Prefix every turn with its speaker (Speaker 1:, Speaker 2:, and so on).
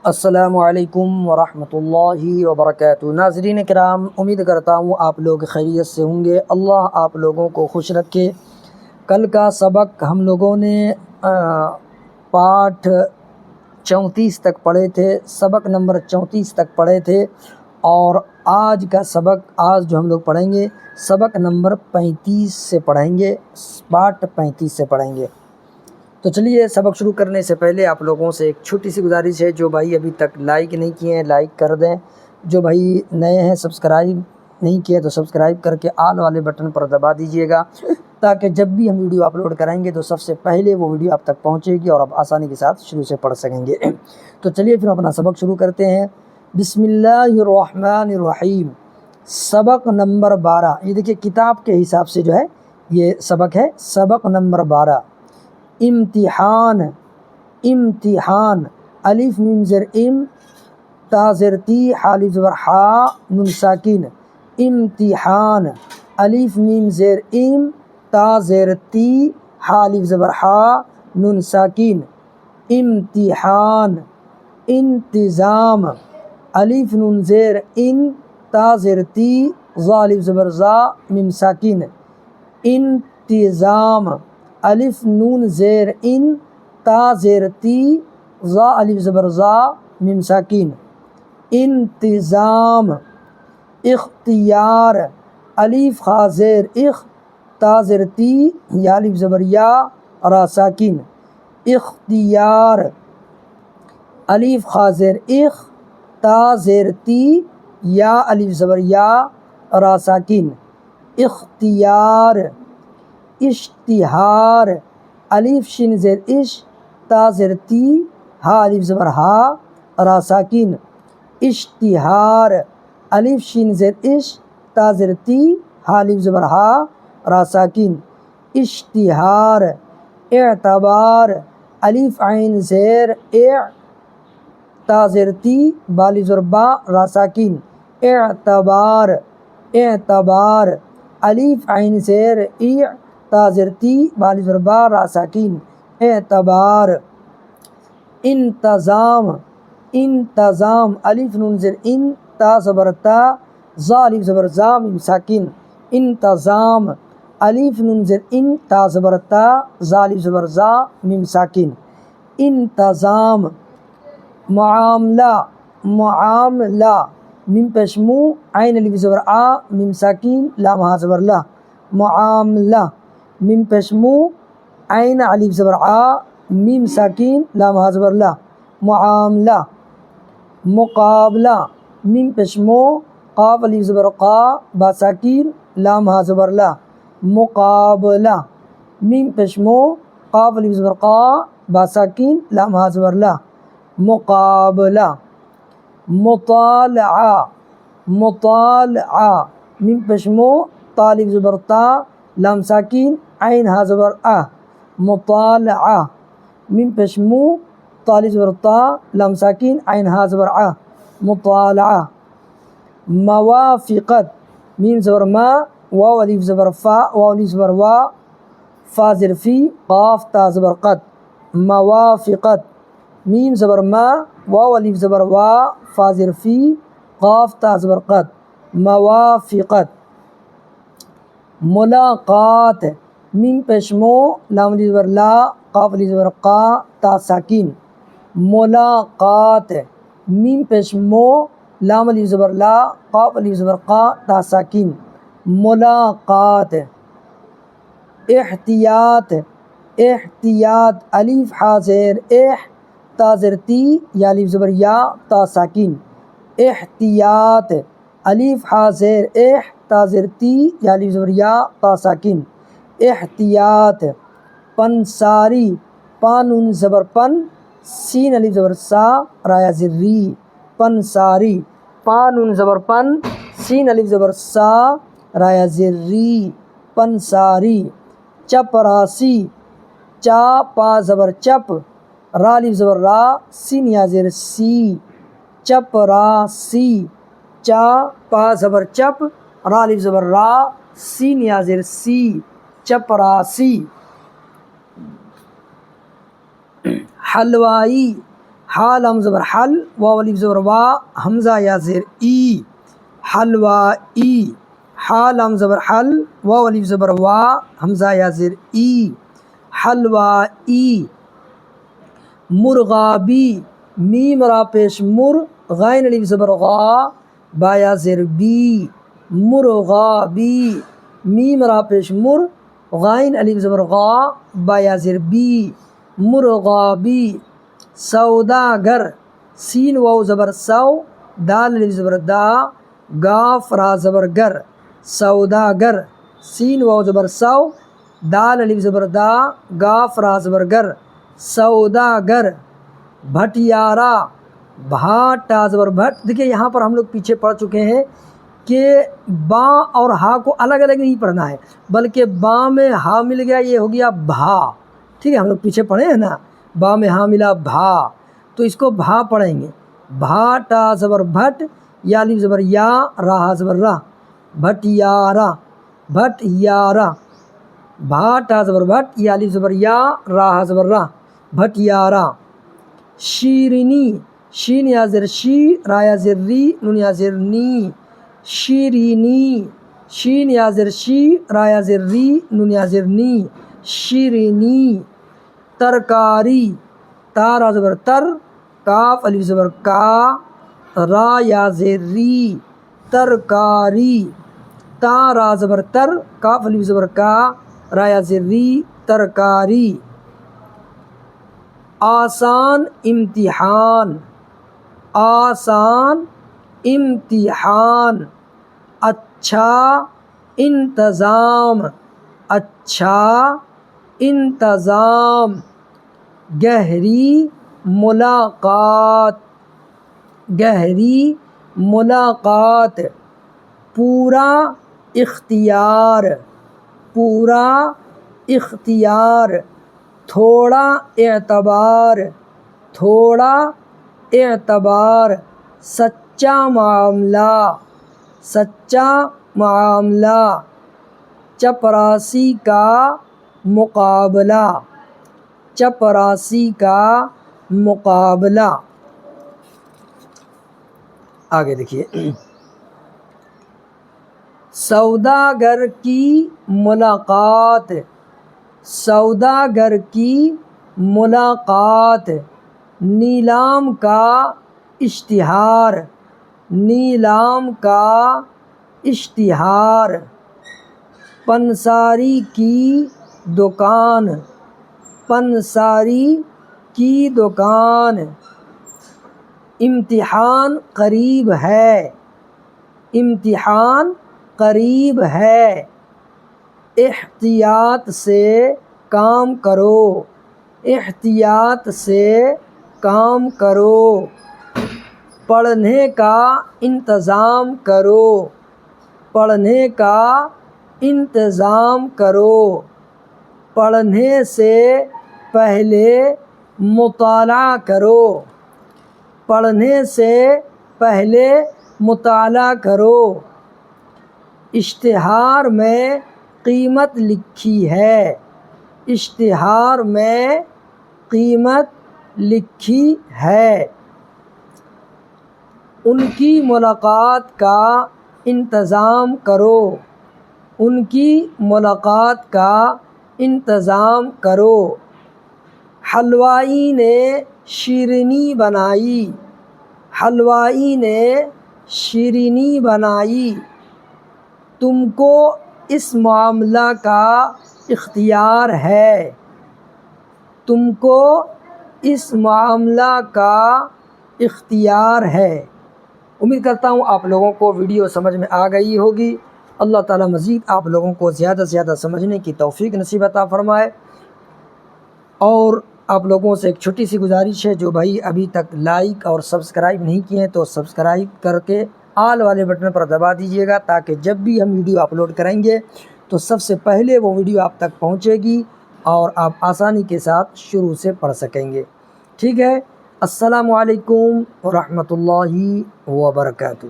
Speaker 1: السلام علیکم ورحمۃ اللہ وبرکاتہ۔ ناظرین کرام، امید کرتا ہوں آپ لوگ خیریت سے ہوں گے۔ اللہ آپ لوگوں کو خوش رکھے۔ کل کا سبق ہم لوگوں نے پاٹھ 34 تک پڑھے تھے، سبق نمبر 34 تک پڑھے تھے، اور آج کا سبق جو ہم لوگ پڑھیں گے سبق نمبر 35 سے پڑھیں گے، پاٹھ 35 سے پڑھیں گے۔ تو چلیے، سبق شروع کرنے سے پہلے آپ لوگوں سے ایک چھوٹی سی گزارش ہے، جو بھائی ابھی تک لائک نہیں کیے ہیں لائک کر دیں، جو بھائی نئے ہیں سبسکرائب نہیں کیے تو سبسکرائب کر کے آل والے بٹن پر دبا دیجئے گا، تاکہ جب بھی ہم ویڈیو اپلوڈ کریں گے تو سب سے پہلے وہ ویڈیو آپ تک پہنچے گی اور آپ آسانی کے ساتھ شروع سے پڑھ سکیں گے۔ تو چلیے پھر اپنا سبق شروع کرتے ہیں۔ بسم اللہ الرحمن الرحیم، سبق نمبر 12۔ یہ دیکھیے کتاب کے حساب سے جو ہے یہ سبق ہے، سبق نمبر 12۔ امتحان، امتحان، الف میم زیر ام، تا زیر تی، حا الف زبر حا، نون ساکن، امتحان، الف میم زیر ام، تا زیر تی، حا الف زبر حا، نون ساکن، امتحان، انتظام، الف نون زیر ان، تا زیر تی، ظا الف زبر زا، میم ساکن، انتظام، الف نون زیر ان، تا زیر تی، ظا الف زبر زا، میم ساکن، انتظام، اختیار، الف خا زیر اخ، تا زیر تی، یا الف زبر یا، را ساکن، اختیار، الف خا زیر اخ، تا زیر تی، یا الف زبر یا، را ساکن، اختیار، اشتہار، الف شین زیر اش، تا زیر تی، ہا الف زبر ہا، را ساکن، اشتہار، الف شین زیر اش، تا زیر تی، ہا الف زبر ہا، را ساکن، اشتہار، اعتبار، الف عین زیر اع، تا زیر تی، با الف زبر با، را ساکن، اعتبار، اعتبار، الف عین زیر اع، تا زیر تی، با الف زبر با، را ساکن، اعتبار، انتظام، انتظام، الف نون زیر ان، تا زبر تا، ظا الف زبر زا، میم ساکن، انتظام، الف نون زیر ان، تا زبر تا، ظا الف زبر زا، میم ساکن، انتظام، معاملہ، معاملہ، میم پیش مو، عین الف زبر آ، میم ساکن، لام ہا زبر لا، معاملہ، میم پیش مو، عین الف زبر آ، میم ساکن، لام ہا زبر لا، معاملہ، مقابلہ، میم پیش مو، قاف الف زبر قا، با ساکن، لام ہا زبر لا، مقابلہ، میم پیش مو، قاف الف زبر قا، با ساکن، لام ہا زبر لا، مقابلہ، مطالعہ، مطالعہ، میم پیش مو، تا الف زبر تا، لام ساکن، عین ہا زبر آ، مطالعہ، میم پیش مو، تا الف زبر تا، لام ساکن، عین ہا زبر آ، مطالعہ، موافقت، میم زبر ما، واو الف زبر فا، واو الف زبر وا، فا زیر فی، قاف تا زبر قت، موافقت، میم زبر ما، واو الف زبر وا، فا زیر فی، قاف تا زبر قت، موافقت، ملاقات، میم پیش مو، لام الف زبر لا، قاف الف زبر قا، تا ساکن، ملاقات، میم پیش مو، لام الف زبر لا، قاف الف زبر قا، تا ساکن، ملاقات، احتیاط، احتیاط، الف حا زیر اح، تا زیر تی، یا الف زبر یا، تا ساکن، احتیاط، الف حا زیر اح، تا زیر تی، یا الف زبر یا، تا ساکن، احتیاط، پنساری، پا نون زبر پن، سین الف زبر سا، را یا زیر ری، پنساری، پا نون زبر پن، سین الف زبر سا، را یا زیر ری، پنساری، چپراسی، چا پا زبر چپ، را الف زبر را، سین یا زیر سی، چپراسی، چا پا زبر چپ، را الف زبر را، سین یا زیر سی، چپراسی، حلوائی، ہا لام زبر حل، واو الف زبر وا، حمزہ یا زیر ای، حلوائی، ہا لام زبر حل، واو الف زبر وا، حمزہ یا زیر ای، حلوائی، مرغابی، میم را پیش مر، غین الف زبر غا، با یا زیر بی، مرغابی، میم را پیش مر، غین الف زبر غا، با یا زیر بی، مرغابی، سوداگر، سین واو زبر سو، دال الف زبر دا، گاف را زبر گر، سوداگر، سین واو زبر سو، دال الف زبر دا، گاف را زبر گر، سوداگر، بھٹیارا، بھا ٹا زبر بھٹ۔ دیکھیے یہاں پر ہم لوگ پیچھے پڑھ چکے ہیں کہ با اور ہا کو الگ الگ نہیں پڑھنا ہے، بلکہ با میں ہا مل گیا یہ ہو گیا بھا، ٹھیک ہے، ہم لوگ پیچھے پڑھے ہیں نا، با میں ہا ملا بھا، تو اس کو بھا پڑھیں گے، بھا ٹا زبر بھٹ، یا الف زبر یا، را ہا زبر راہ، بھٹیارا، بھٹیارا، بھا ٹا زبر بھٹ، یا الف زبر یا، را ہا زبر راہ، بھٹیارا، شیرینی، شین یا زیر شی، را یا زیر ری، نون یا زیر نی، شیرینی، شین یا زیر شی، را یا زیر ری، نون یا زیر نی، شیرینی، ترکاری، تا را زبر تر، کاف الف زبر کا، را یا زیر ری، ترکاری، تا را زبر تر، کاف الف زبر کا، را یا زیر ری، ترکاری، آسان امتحان، آسان امتحان، اچھا انتظام، اچھا انتظام، گہری ملاقات، گہری ملاقات، پورا اختیار، پورا اختیار، تھوڑا اعتبار، تھوڑا اعتبار، سچا معاملہ، سچا معاملہ، چپراسی کا مقابلہ، چپراسی کا مقابلہ۔ آگے دیکھیے، سوداگر کی ملاقات، سوداگر کی ملاقات، نیلام کا اشتہار، نیلام کا اشتہار، پنساری کی دکان، پنساری کی دکان، امتحان قریب ہے، امتحان قریب ہے، احتیاط سے کام کرو، احتیاط سے کام کرو، پڑھنے کا انتظام کرو، پڑھنے کا انتظام کرو، پڑھنے سے پہلے مطالعہ کرو، پڑھنے سے پہلے مطالعہ کرو، اشتہار میں قیمت لکھی ہے، اشتہار میں قیمت لکھی ہے، ان کی ملاقات کا انتظام کرو، ان کی ملاقات کا انتظام کرو، حلوائی نے شیرینی بنائی، حلوائی نے شیرینی بنائی، تم کو اس معاملہ کا اختیار ہے، تم کو اس معاملہ کا اختیار ہے۔ امید کرتا ہوں آپ لوگوں کو ویڈیو سمجھ میں آ گئی ہوگی۔ اللہ تعالیٰ مزید آپ لوگوں کو زیادہ سے زیادہ سمجھنے کی توفیق نصیب عطا فرمائے۔ اور آپ لوگوں سے ایک چھوٹی سی گزارش ہے، جو بھائی ابھی تک لائک اور سبسکرائب نہیں کیے ہیں تو سبسکرائب کر کے آل والے بٹن پر دبا دیجیے گا، تاکہ جب بھی ہم ویڈیو اپلوڈ کریں گے تو سب سے پہلے وہ ویڈیو آپ تک پہنچے گی اور آپ آسانی کے ساتھ شروع سے پڑھ سکیں گے۔ ٹھیک ہے، السلام علیکم ورحمۃ اللہ وبرکاتہ۔